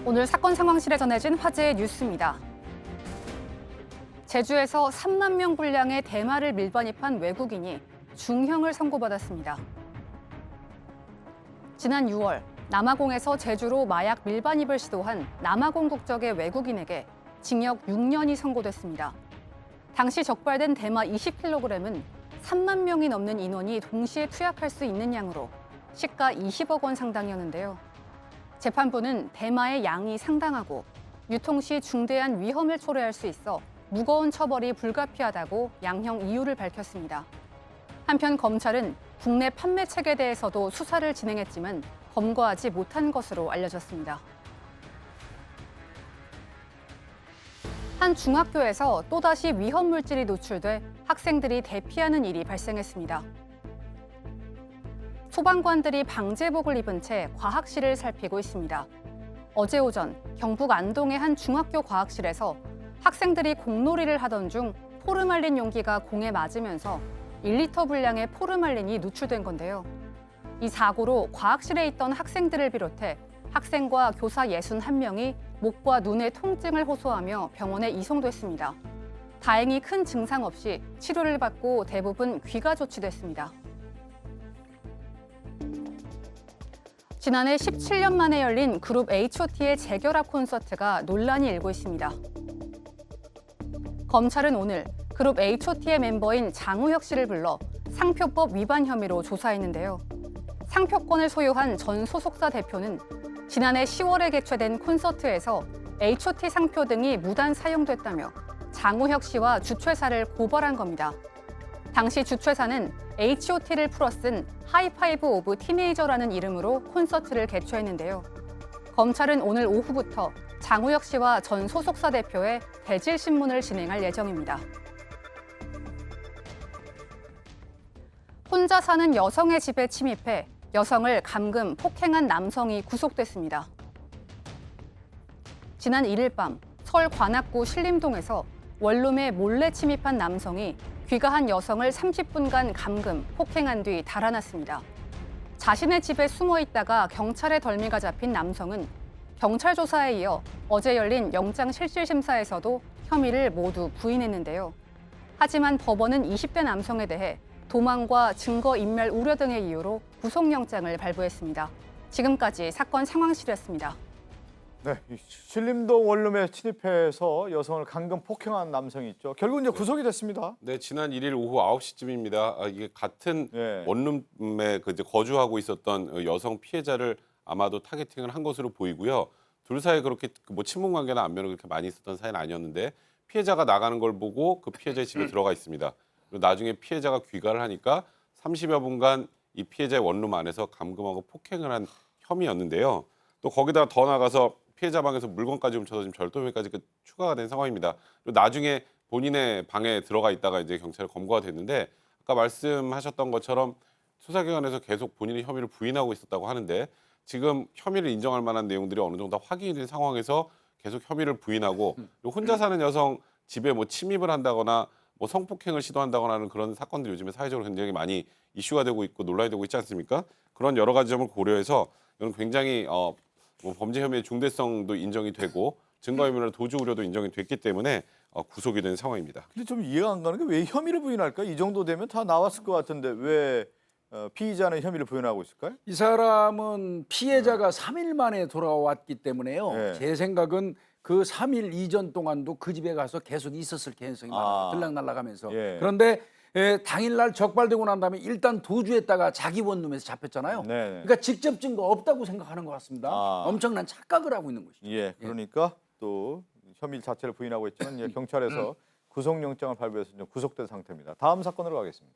오늘 사건 상황실에 전해진 화제의 뉴스입니다. 제주에서 3만 명 분량의 대마를 밀반입한 외국인이 중형을 선고받았습니다. 지난 6월 남아공에서 제주로 마약 밀반입을 시도한 남아공 국적의 외국인에게 징역 6년이 선고됐습니다. 당시 적발된 대마 20kg은 3만 명이 넘는 인원이 동시에 투약할 수 있는 양으로 시가 20억 원 상당이었는데요. 재판부는 대마의 양이 상당하고 유통 시 중대한 위험을 초래할 수 있어 무거운 처벌이 불가피하다고 양형 이유를 밝혔습니다. 한편 검찰은 국내 판매 책에 대해서도 수사를 진행했지만 검거하지 못한 것으로 알려졌습니다. 한 중학교에서 또다시 위험 물질이 노출돼 학생들이 대피하는 일이 발생했습니다. 소방관들이 방제복을 입은 채 과학실을 살피고 있습니다. 어제 오전 경북 안동의 한 중학교 과학실에서 학생들이 공놀이를 하던 중 포르말린 용기가 공에 맞으면서 1리터 분량의 포르말린이 누출된 건데요. 이 사고로 과학실에 있던 학생들을 비롯해 학생과 교사 61명이 목과 눈의 통증을 호소하며 병원에 이송됐습니다. 다행히 큰 증상 없이 치료를 받고 대부분 귀가 조치됐습니다. 지난해 17년 만에 열린 그룹 H.O.T의 재결합 콘서트가 논란이 일고 있습니다. 검찰은 오늘 그룹 H.O.T의 멤버인 장우혁 씨를 불러 상표법 위반 혐의로 조사했는데요. 상표권을 소유한 전 소속사 대표는 지난해 10월에 개최된 콘서트에서 H.O.T 상표 등이 무단 사용됐다며 장우혁 씨와 주최사를 고발한 겁니다. 당시 주최사는 H.O.T를 풀어 쓴 하이파이브 오브 티네이저라는 이름으로 콘서트를 개최했는데요. 검찰은 오늘 오후부터 장우혁 씨와 전 소속사 대표의 대질 신문을 진행할 예정입니다. 혼자 사는 여성의 집에 침입해 여성을 감금, 폭행한 남성이 구속됐습니다. 지난 1일 밤 서울 관악구 신림동에서 원룸에 몰래 침입한 남성이 귀가한 여성을 30분간 감금, 폭행한 뒤 달아났습니다. 자신의 집에 숨어 있다가 경찰의 덜미가 잡힌 남성은 경찰 조사에 이어 어제 열린 영장실질심사에서도 혐의를 모두 부인했는데요. 하지만 법원은 20대 남성에 대해 도망과 증거인멸 우려 등의 이유로 구속영장을 발부했습니다. 지금까지 사건 상황실이었습니다. 네, 신림동 원룸에 침입해서 여성을 감금 폭행한 남성이 있죠. 결국 이제 구속이 됐습니다. 네, 지난 1일 오후 9시쯤입니다. 이게 같은 네. 원룸에 이제 거주하고 있었던 여성 피해자를 아마도 타겟팅을 한 것으로 보이고요. 둘 사이에 그렇게 뭐 친분 관계나 안면은 그렇게 많이 있었던 사이는 아니었는데 피해자가 나가는 걸 보고 그 피해자의 집에 들어가 있습니다. 그리고 나중에 피해자가 귀가를 하니까 30여 분간 이 피해자의 원룸 안에서 감금하고 폭행을 한 혐의였는데요. 또 거기다가 더 나가서 피해자 방에서 물건까지 훔쳐서 지금 절도혐의까지 추가가 된 상황입니다. 그리고 나중에 본인의 방에 들어가 있다가 이제 경찰에 검거가 됐는데 아까 말씀하셨던 것처럼 수사기관에서 계속 본인의 혐의를 부인하고 있었다고 하는데 지금 혐의를 인정할 만한 내용들이 어느 정도 확인이 된 상황에서 계속 혐의를 부인하고 그리고 혼자 사는 여성 집에 뭐 침입을 한다거나 뭐 성폭행을 시도한다거나 하는 그런 사건들이 요즘에 사회적으로 굉장히 많이 이슈가 되고 있고 논란이 되고 있지 않습니까? 그런 여러 가지 점을 고려해서 이건 굉장히 뭐 범죄 혐의의 중대성도 인정이 되고 증거인멸 도주 우려도 인정이 됐기 때문에 구속이 된 상황입니다. 근데 좀 이해가 안 가는 게 왜 혐의를 부인할까? 이 정도 되면 다 나왔을 것 같은데 왜 피의자는 혐의를 부인하고 있을까요? 이 사람은 피해자가 3일 만에 돌아왔기 때문에요. 네. 제 생각은 그 3일 이전 동안도 그 집에 가서 계속 있었을 가능성이 많아요. 들락날락하면서. 예. 그런데 당일날 적발되고 난 다음에 일단 도주했다가 자기 원룸에서 잡혔잖아요. 네. 그러니까 직접 증거 없다고 생각하는 것 같습니다. 엄청난 착각을 하고 있는 것이죠. 예, 그러니까 또 혐의 자체를 부인하고 있지만 경찰에서 구속영장을 발부해서 구속된 상태입니다. 다음 사건으로 가겠습니다.